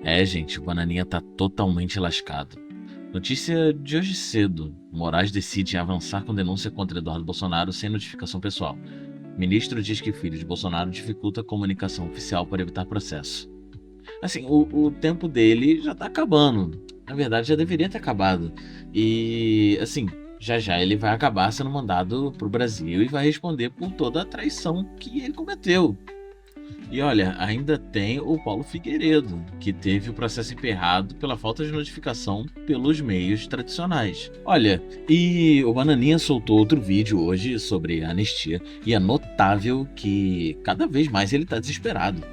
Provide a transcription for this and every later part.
É, gente, o Bananinha tá totalmente lascado. Notícia de hoje cedo. Moraes decide avançar com denúncia contra Eduardo Bolsonaro sem notificação pessoal. Ministro diz que filho de Bolsonaro dificulta a comunicação oficial para evitar processo. Assim, o tempo dele já tá acabando. Na verdade, já deveria ter acabado. E, assim, já já ele vai acabar sendo mandado pro Brasil e vai responder por toda a traição que ele cometeu. E olha, ainda tem o Paulo Figueiredo, que teve o processo emperrado pela falta de notificação pelos meios tradicionais. Olha, e o Bananinha soltou outro vídeo hoje sobre a anistia, e é notável que cada vez mais ele tá desesperado.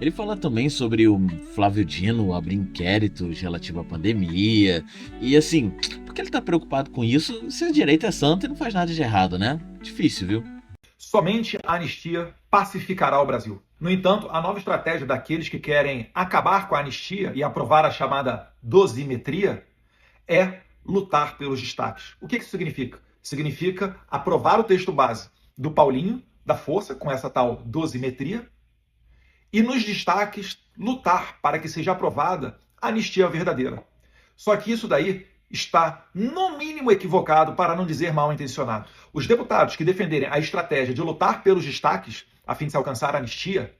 Ele fala também sobre o Flávio Dino abrir inquéritos relativo à pandemia, e assim, por que ele tá preocupado com isso se a direita é santa e não faz nada de errado, né? Difícil, viu? Somente a anistia pacificará o Brasil. No entanto, a nova estratégia daqueles que querem acabar com a anistia e aprovar a chamada dosimetria é lutar pelos destaques. O que isso significa? Significa aprovar o texto base do Paulinho, da Força, com essa tal dosimetria, e nos destaques lutar para que seja aprovada a anistia verdadeira. Só que isso daí está, no mínimo, equivocado, para não dizer mal intencionado. Os deputados que defenderem a estratégia de lutar pelos destaques, a fim de se alcançar a anistia,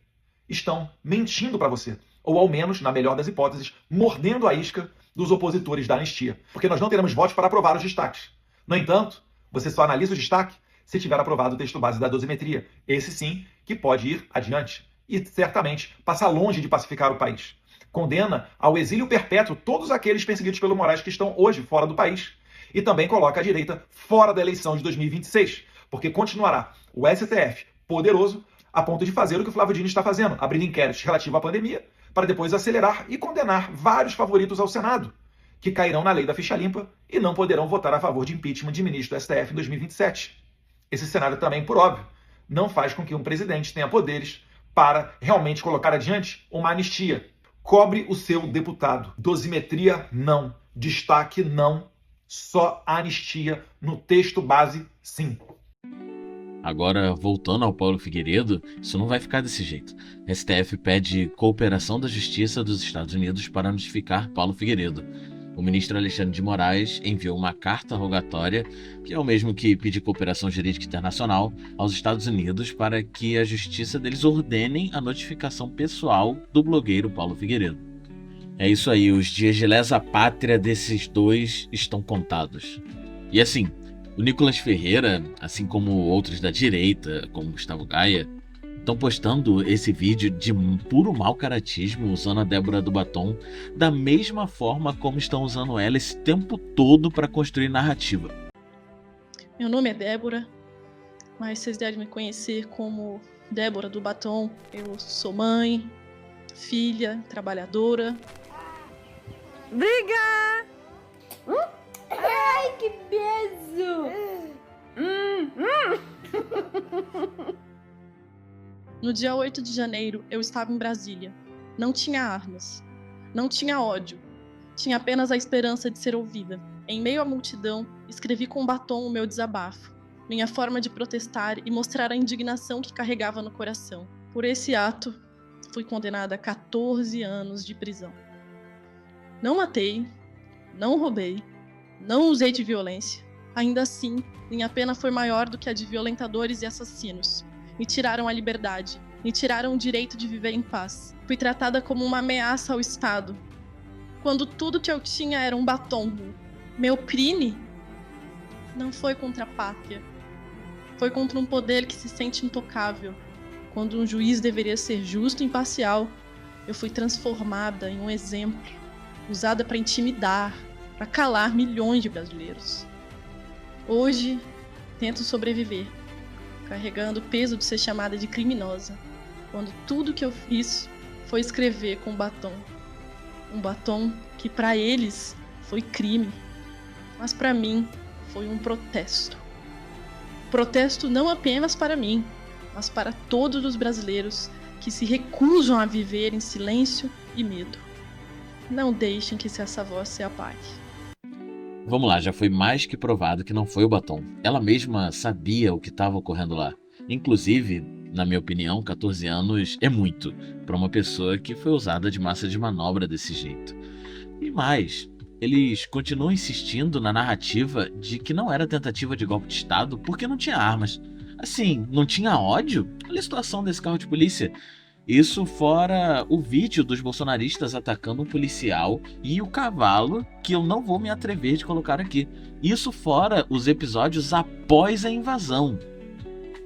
estão mentindo para você. Ou, ao menos, na melhor das hipóteses, mordendo a isca dos opositores da anistia. Porque nós não teremos votos para aprovar os destaques. No entanto, você só analisa o destaque se tiver aprovado o texto base da dosimetria. Esse sim que pode ir adiante e, certamente, passar longe de pacificar o país. Condena ao exílio perpétuo todos aqueles perseguidos pelo Moraes que estão hoje fora do país. E também coloca a direita fora da eleição de 2026, porque continuará o STF poderoso a ponto de fazer o que o Flávio Dino está fazendo, abrindo inquéritos relativos à pandemia, para depois acelerar e condenar vários favoritos ao Senado, que cairão na lei da ficha limpa e não poderão votar a favor de impeachment de ministro do STF em 2027. Esse cenário também, por óbvio, não faz com que um presidente tenha poderes para realmente colocar adiante uma anistia. Cobre o seu deputado. Dosimetria, não. Destaque, não. Só anistia no texto base, sim. Agora, voltando ao Paulo Figueiredo, isso não vai ficar desse jeito. STF pede cooperação da Justiça dos Estados Unidos para notificar Paulo Figueiredo. O ministro Alexandre de Moraes enviou uma carta rogatória, que é o mesmo que pedir cooperação jurídica internacional, aos Estados Unidos para que a justiça deles ordenem a notificação pessoal do blogueiro Paulo Figueiredo. É isso aí, os dias de lesa pátria desses dois estão contados. E assim, o Nicolas Ferreira, assim como outros da direita, como Gustavo Gaia, estão postando esse vídeo de puro mau caratismo usando a Débora do Batom da mesma forma como estão usando ela esse tempo todo para construir narrativa. Meu nome é Débora, mas vocês devem me conhecer como Débora do Batom. Eu sou mãe, filha, trabalhadora. Briga! Ai, que beijo! No dia 8 de janeiro, eu estava em Brasília. Não tinha armas. Não tinha ódio. Tinha apenas a esperança de ser ouvida. Em meio à multidão, escrevi com batom o meu desabafo, minha forma de protestar e mostrar a indignação que carregava no coração. Por esse ato, fui condenada a 14 anos de prisão. Não matei, não roubei, não usei de violência. Ainda assim, minha pena foi maior do que a de violentadores e assassinos. Me tiraram a liberdade, me tiraram o direito de viver em paz. Fui tratada como uma ameaça ao Estado, quando tudo que eu tinha era um batom. Meu crime não foi contra a pátria, foi contra um poder que se sente intocável. Quando um juiz deveria ser justo e imparcial, eu fui transformada em um exemplo, usada para intimidar, para calar milhões de brasileiros. Hoje, tento sobreviver, carregando o peso de ser chamada de criminosa, quando tudo que eu fiz foi escrever com batom. Um batom que para eles foi crime, mas para mim foi um protesto. Protesto não apenas para mim, mas para todos os brasileiros que se recusam a viver em silêncio e medo. Não deixem que essa voz se apague. Vamos lá, já foi mais que provado que não foi o batom. Ela mesma sabia o que estava ocorrendo lá. Inclusive, Na minha opinião, 14 anos é muito para uma pessoa que foi usada de massa de manobra desse jeito. E mais, eles continuam insistindo na narrativa de que não era tentativa de golpe de Estado porque não tinha armas. Assim, não tinha ódio? Olha a situação desse carro de polícia. Isso fora o vídeo dos bolsonaristas atacando um policial e o cavalo, que eu não vou me atrever de colocar aqui. Isso fora os episódios após a invasão.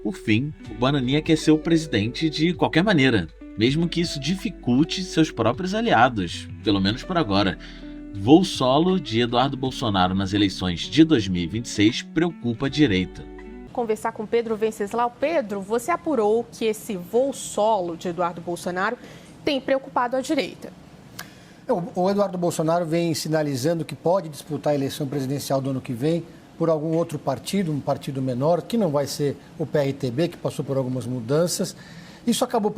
Por fim, o Bananinha quer ser o presidente de qualquer maneira, mesmo que isso dificulte seus próprios aliados, pelo menos por agora. Voo solo de Eduardo Bolsonaro nas eleições de 2026 preocupa a direita. Conversar com Pedro Venceslau. Pedro, você apurou que esse voo solo de Eduardo Bolsonaro tem preocupado a direita. O Eduardo Bolsonaro vem sinalizando que pode disputar a eleição presidencial do ano que vem por algum outro partido, um partido menor, que não vai ser o PRTB, que passou por algumas mudanças. Isso acabou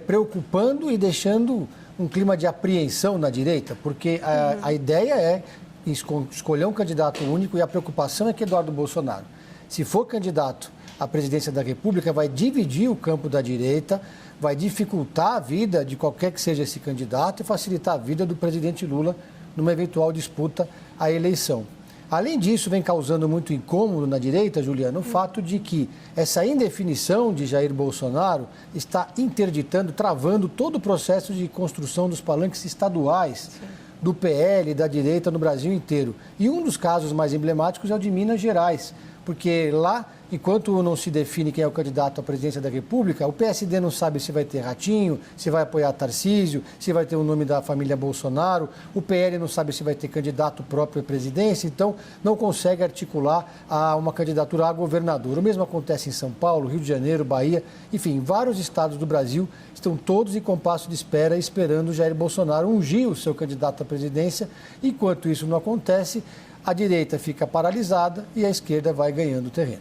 preocupando e deixando um clima de apreensão na direita, porque a ideia é escolher um candidato único e a preocupação é que Eduardo Bolsonaro, se for candidato à presidência da República, vai dividir o campo da direita, vai dificultar a vida de qualquer que seja esse candidato e facilitar a vida do presidente Lula numa eventual disputa à eleição. Além disso, vem causando muito incômodo na direita, Juliana, o fato de que essa indefinição de Jair Bolsonaro está interditando, travando todo o processo de construção dos palanques estaduais do PL, da direita no Brasil inteiro. E um dos casos mais emblemáticos é o de Minas Gerais, porque lá, enquanto não se define quem é o candidato à presidência da República, o PSD não sabe se vai ter Ratinho, se vai apoiar Tarcísio, se vai ter o nome da família Bolsonaro, o PL não sabe se vai ter candidato próprio à presidência, então não consegue articular uma candidatura a governador. O mesmo acontece em São Paulo, Rio de Janeiro, Bahia, enfim, vários estados do Brasil estão todos em compasso de espera, esperando Jair Bolsonaro ungir o seu candidato à presidência. Enquanto isso não acontece, a direita fica paralisada e a esquerda vai ganhando terreno.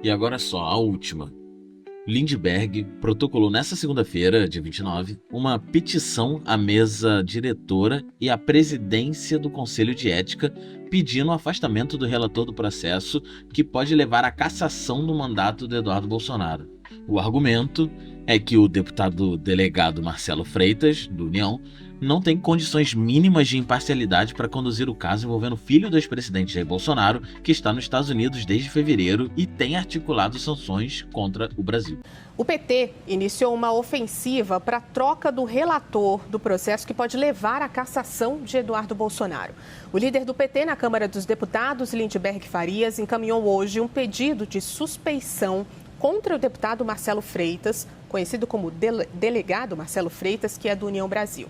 E agora só, a última. Lindbergh protocolou nesta segunda-feira, dia 29, uma petição à mesa diretora e à presidência do Conselho de Ética pedindo o afastamento do relator do processo que pode levar à cassação do mandato de Eduardo Bolsonaro. O argumento é que o deputado delegado Marcelo Freitas, do União, não tem condições mínimas de imparcialidade para conduzir o caso envolvendo o filho do ex-presidente Jair Bolsonaro, que está nos Estados Unidos desde fevereiro e tem articulado sanções contra o Brasil. O PT iniciou uma ofensiva para a troca do relator do processo que pode levar à cassação de Eduardo Bolsonaro. O líder do PT na Câmara dos Deputados, Lindbergh Farias, encaminhou hoje um pedido de suspeição contra o deputado Marcelo Freitas, conhecido como delegado Marcelo Freitas, que é do União Brasil.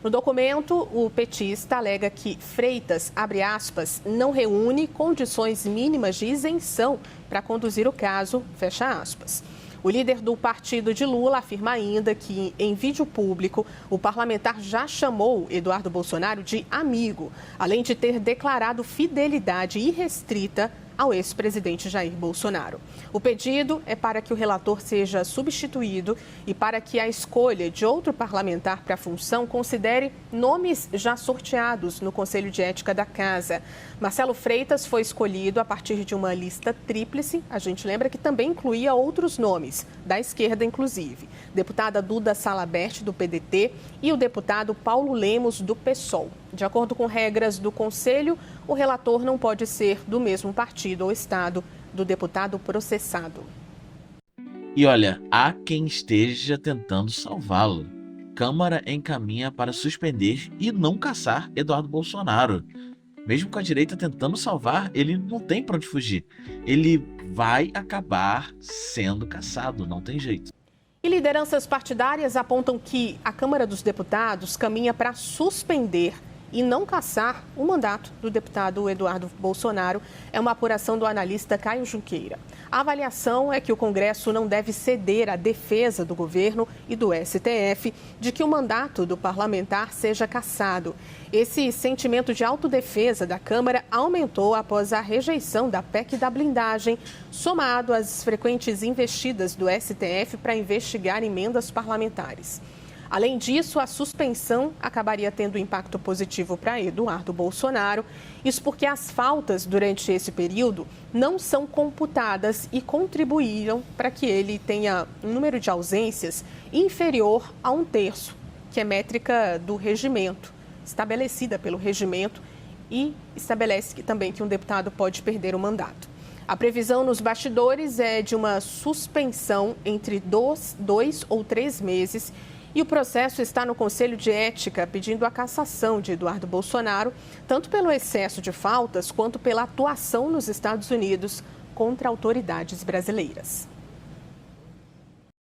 No documento, o petista alega que Freitas, abre aspas, não reúne condições mínimas de isenção para conduzir o caso, fecha aspas. O líder do partido de Lula afirma ainda que, em vídeo público, o parlamentar já chamou Eduardo Bolsonaro de amigo, além de ter declarado fidelidade irrestrita ao ex-presidente Jair Bolsonaro. O pedido é para que o relator seja substituído e para que a escolha de outro parlamentar para a função considere nomes já sorteados no Conselho de Ética da Casa. Marcelo Freitas foi escolhido a partir de uma lista tríplice, a gente lembra que também incluía outros nomes, da esquerda inclusive. Deputada Duda Salabert, do PDT, e o deputado Paulo Lemos, do PSOL. De acordo com regras do Conselho, o relator não pode ser do mesmo partido ou estado do deputado processado. E olha, há quem esteja tentando salvá-lo. Câmara encaminha para suspender e não caçar Eduardo Bolsonaro. Mesmo com a direita tentando salvar, ele não tem para onde fugir. Ele vai acabar sendo caçado, não tem jeito. E lideranças partidárias apontam que a Câmara dos Deputados caminha para suspender e não cassar o mandato do deputado Eduardo Bolsonaro. É uma apuração do analista Caio Junqueira. A avaliação é que o Congresso não deve ceder à defesa do governo e do STF de que o mandato do parlamentar seja cassado. Esse sentimento de autodefesa da Câmara aumentou após a rejeição da PEC da blindagem, somado às frequentes investidas do STF para investigar emendas parlamentares. Além disso, a suspensão acabaria tendo impacto positivo para Eduardo Bolsonaro. Isso porque as faltas durante esse período não são computadas e contribuíram para que ele tenha um número de ausências inferior a 1/3, que é métrica do regimento, estabelecida pelo regimento, e estabelece também que um deputado pode perder o mandato. A previsão nos bastidores é de uma suspensão entre 2 ou 3 meses e o processo está no Conselho de Ética pedindo a cassação de Eduardo Bolsonaro, tanto pelo excesso de faltas quanto pela atuação nos Estados Unidos contra autoridades brasileiras.